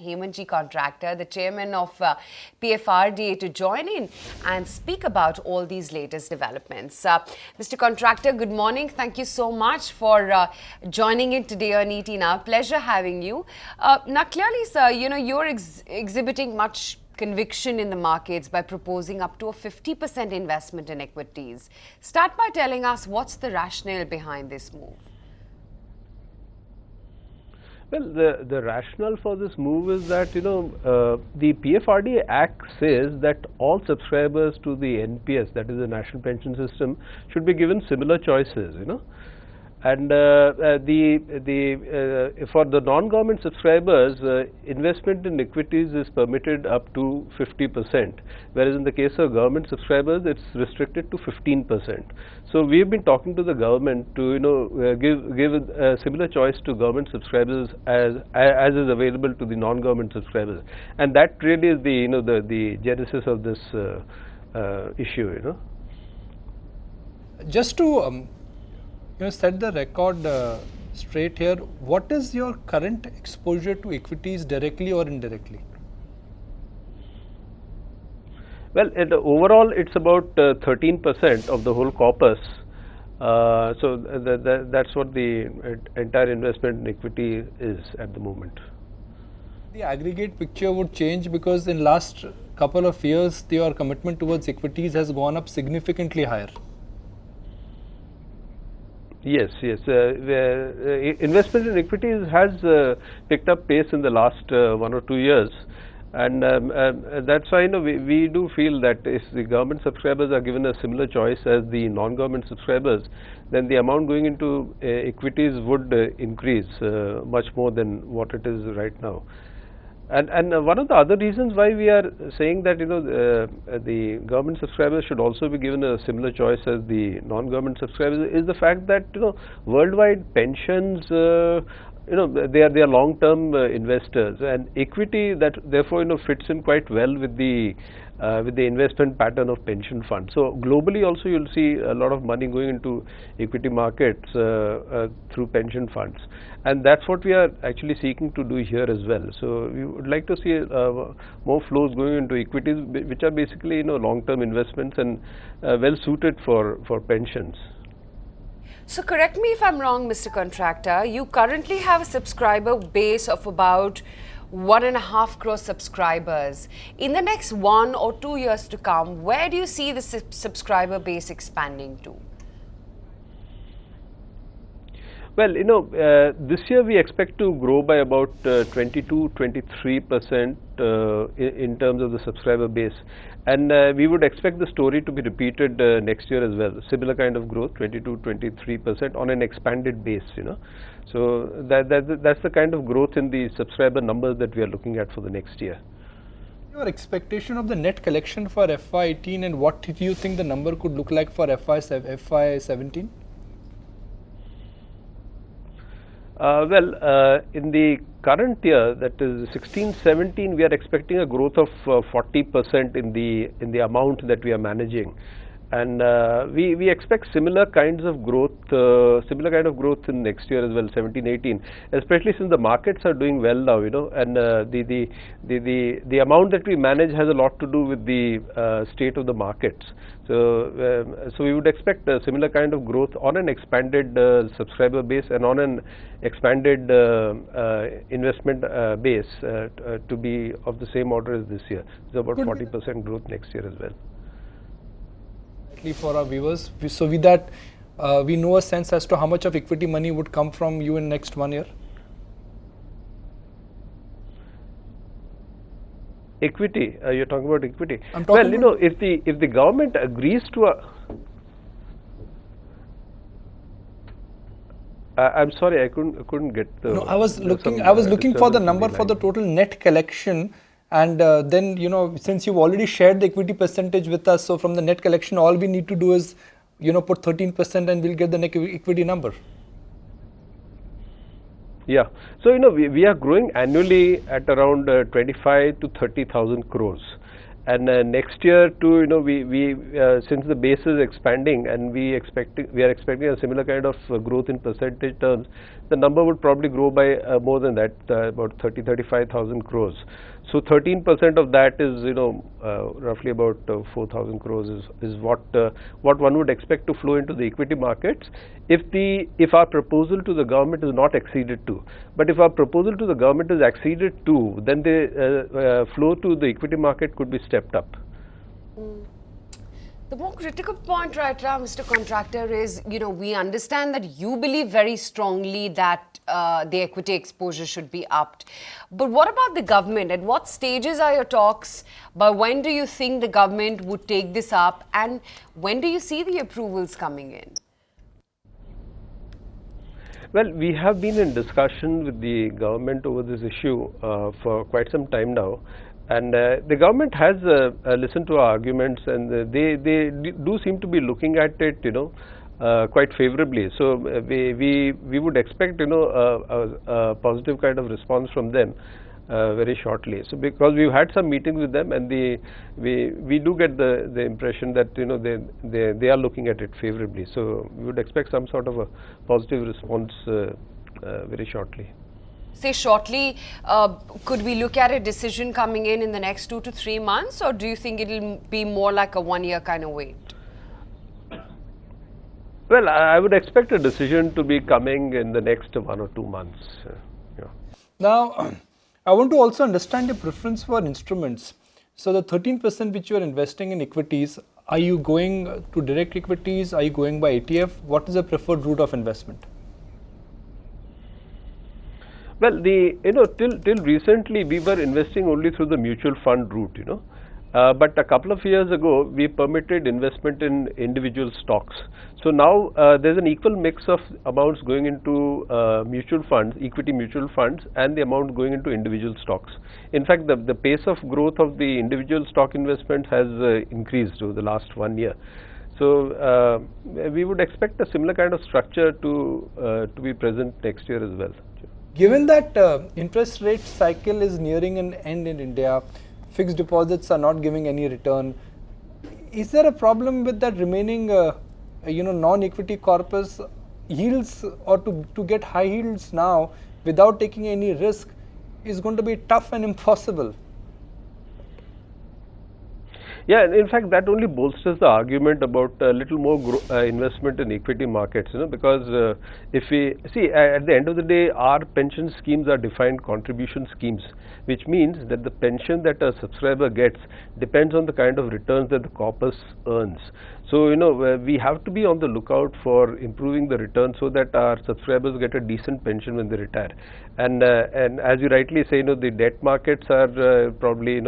Hemantji Contractor, the chairman of PFRDA, to join in and speak about all these latest developments. Mr. Contractor, good morning. Thank you so much for joining in today on ET Now. Pleasure having you. Now, clearly, sir, you're exhibiting much conviction in the markets by proposing up to a 50% investment in equities. Start by telling us what's the rationale behind this move. Well, the rationale for this move is that, the PFRDA Act says that all subscribers to the NPS, that is the National Pension System, should be given similar choices, And for the non-government subscribers, investment in equities is permitted up to 50%, whereas in the case of government subscribers, it's restricted to 15%. So we've been talking to the government to give a similar choice to government subscribers as is available to the non-government subscribers, and that really is the genesis of this issue. Just to set the record straight here, what is your current exposure to equities directly or indirectly? Well, overall, it's about 13% of the whole corpus. So that's what the entire investment in equity is at the moment. The aggregate picture would change because in last couple of years, your commitment towards equities has gone up significantly higher. Yes. Investment in equities has picked up pace in the last 1 or 2 years, and that's why we do feel that if the government subscribers are given a similar choice as the non-government subscribers, then the amount going into equities would increase much more than what it is right now. And one of the other reasons why we are saying that the government subscribers should also be given a similar choice as the non-government subscribers is the fact that worldwide pensions they are long-term investors, and equity that therefore fits in quite well with the investment pattern of pension funds. So globally also you'll see a lot of money going into equity markets through pension funds, and that's what we are actually seeking to do here as well. So we would like to see more flows going into equities, which are basically long-term investments and well suited for pensions. So correct me if I'm wrong, Mr. Contractor, you currently have a subscriber base of about 1.5 crore subscribers. In the next 1 or 2 years to come, where do you see the subscriber base expanding to? Well, this year we expect to grow by about 22-23% in terms of the subscriber base, and we would expect the story to be repeated next year as well. Similar kind of growth, 22-23% on an expanded base. So that's the kind of growth in the subscriber numbers that we are looking at for the next year. Your expectation of the net collection for FY18, and what do you think the number could look like for FY17? In the current year, that is 16-17, we are expecting a growth of 40% in the amount that we are managing, and we expect similar kinds of growth, in next year as well, 17-18, especially since the markets are doing well now, and the amount that we manage has a lot to do with the state of the markets. So we would expect a similar kind of growth on an expanded subscriber base and on an expanded investment base to be of the same order as this year. It's about 40% growth next year as well. For our viewers, so with that, we know a sense as to how much of equity money would come from you in next 1 year. Equity? You're talking about equity? Well, if the government agrees to a, I'm sorry, I couldn't get the. No, I was looking for the number for the total net collection, and then since you've already shared the equity percentage with us, so from the net collection, all we need to do is put 13%, and we'll get the net equity number. Yeah, so we are growing annually at around 25 to 30,000 crores, And next year too, we since the base is expanding and we are expecting a similar kind of growth in percentage terms, the number would probably grow by more than that, about 35,000 crores. So 13% of that is, roughly about 4,000 crores is what one would expect to flow into the equity markets if our proposal to the government is not acceded to. But if our proposal to the government is acceded to, then the flow to the equity market could be stepped up. The more critical point right now, Mr. Contractor, is, we understand that you believe very strongly that the equity exposure should be upped. But what about the government? At what stages are your talks? By when do you think the government would take this up? And when do you see the approvals coming in? Well, we have been in discussion with the government over this issue for quite some time now. And the government has listened to our arguments, and they do seem to be looking at it, quite favorably. So we would expect, a positive kind of response from them very shortly. So because we've had some meetings with them, and we do get the impression that they are looking at it favorably. So we would expect some sort of a positive response very shortly. Say shortly, could we look at a decision coming in the next 2 to 3 months, or do you think it'll be more like a 1 year kind of wait? Well, I would expect a decision to be coming in the next 1 or 2 months. Yeah. Now, I want to also understand your preference for instruments. So the 13% which you are investing in equities, are you going to direct equities? Are you going by ETF? What is the preferred route of investment? Well, till recently we were investing only through the mutual fund route, but a couple of years ago we permitted investment in individual stocks. So now there's an equal mix of amounts going into mutual funds, equity mutual funds, and the amount going into individual stocks. In fact, the pace of growth of the individual stock investment has increased over the last 1 year. So we would expect a similar kind of structure to be present next year as well. Given that interest rate cycle is nearing an end in India, fixed deposits are not giving any return, is there a problem with that remaining non-equity corpus yields, or to get high yields now without taking any risk is going to be tough and impossible? Yeah, in fact, that only bolsters the argument about a little more investment in equity markets, because if we see, at the end of the day, our pension schemes are defined contribution schemes, which means that the pension that a subscriber gets depends on the kind of returns that the corpus earns. So, we have to be on the lookout for improving the return so that our subscribers get a decent pension when they retire. And as you rightly say, the debt markets are probably,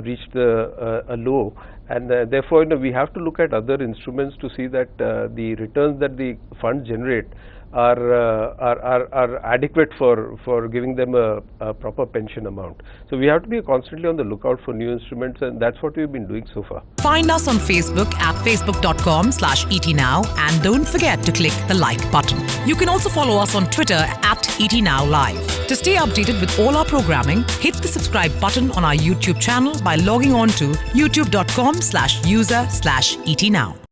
reached a low, and therefore we have to look at other instruments to see that the returns that the funds generate are adequate for giving them a proper pension amount. So we have to be constantly on the lookout for new instruments, and that's what we've been doing so far. Find us on Facebook at facebook.com/ETNow, and don't forget to click the like button. You can also follow us on Twitter at ETNowLive. To stay updated with all our programming, hit the subscribe button on our YouTube channel by logging on to youtube.com/user/ETNow.